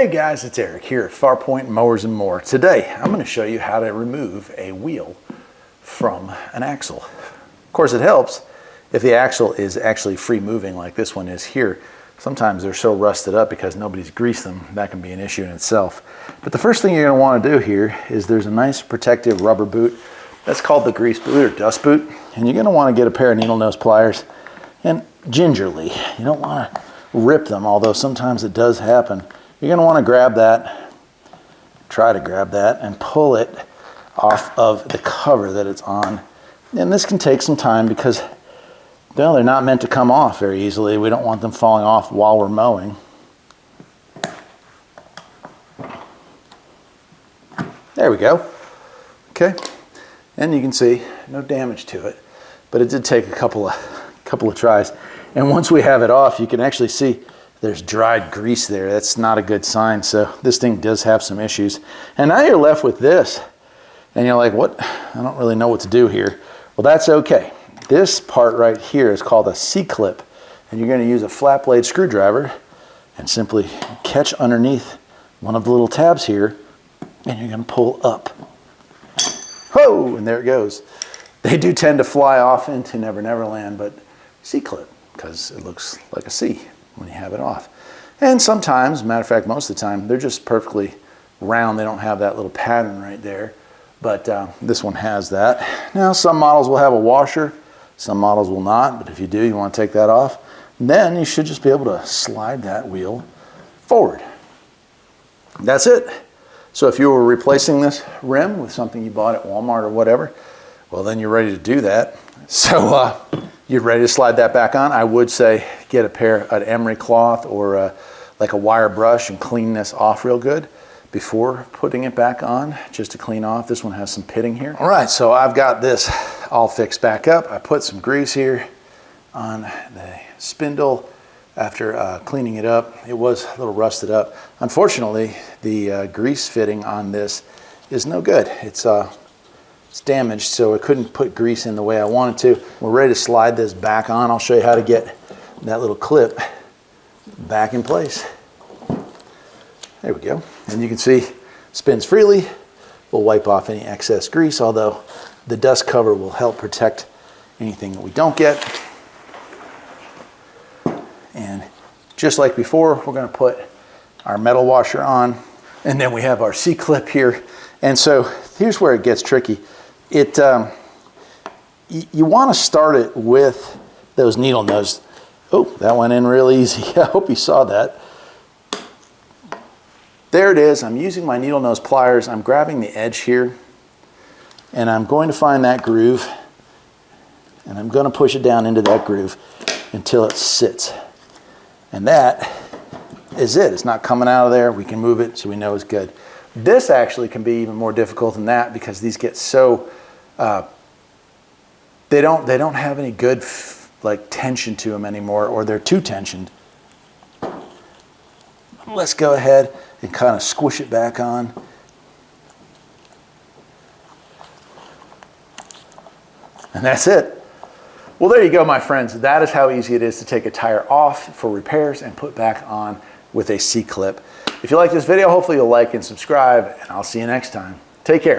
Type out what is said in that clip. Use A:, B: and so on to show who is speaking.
A: Hey guys, it's Eric here at Farpoint Mowers and More. Today I'm going to show you how to remove a wheel from an axle. Of course it helps if the axle is actually free moving like this one is here. Sometimes they're so rusted up because nobody's greased them, that can be an issue in itself. But the first thing you're going to want to do here is there's a nice protective rubber boot. That's called the grease boot or dust boot. And you're going to want to get a pair of needle nose pliers and gingerly. You don't want to rip them, although sometimes it does happen. You're going to want to grab that, try to grab that, and pull it off of the cover that it's on. And this can take some time because, well, they're not meant to come off very easily. We don't want them falling off while we're mowing. There we go. Okay, and you can see no damage to it, but it did take a couple of tries. And once we have it off, you can actually see there's dried grease there. That's not a good sign. So this thing does have some issues. And now you're left with this. And you're like, what? I don't really know what to do here. Well, that's okay. This part right here is called a C-clip. And you're going to use a flat blade screwdriver and simply catch underneath one of the little tabs here. And you're going to pull up. Whoa! And there it goes. They do tend to fly off into Never Never Land, but C-clip, because it looks like a C when you have it off. And sometimes, matter of fact, most of the time, they're just perfectly round. They don't have that little pattern right there, but this one has that. Now, some models will have a washer, some models will not, but if you do, you want to take that off. Then you should just be able to slide that wheel forward. That's it. So if you were replacing this rim with something you bought at Walmart or whatever, well, then you're ready to do that. So you're ready to slide that back on. I would say get a pair of emery cloth or like a wire brush and clean this off real good before putting it back on, just to clean off. This one has some pitting here. All right, so I've got this all fixed back up. I put some grease here on the spindle after cleaning it up. It was a little rusted up. Unfortunately, the grease fitting on this is no good. It's damaged, so I couldn't put grease in the way I wanted to. We're ready to slide this back on. I'll show you how to get that little clip back in place. There we go. And you can see spins freely. We'll wipe off any excess grease, although the dust cover will help protect anything that we don't get. And just like before, we're going to put our metal washer on, and then we have our C-clip here. And so here's where it gets tricky. You want to start it with those needle nose. Oh, that went in real easy. I hope you saw that. There it is. I'm using my needle nose pliers. I'm grabbing the edge here, and I'm going to find that groove, and I'm going to push it down into that groove until it sits. And that is it. It's not coming out of there. We can move it so we know it's good. This actually can be even more difficult than that because these get so they don't have any good like tension to them anymore, or they're too tensioned. Let's go ahead and kind of squish it back on. And that's it. Well, there you go, my friends. That is how easy it is to take a tire off for repairs and put back on with a C-clip. If you like this video, hopefully you'll like and subscribe, and I'll see you next time. Take care.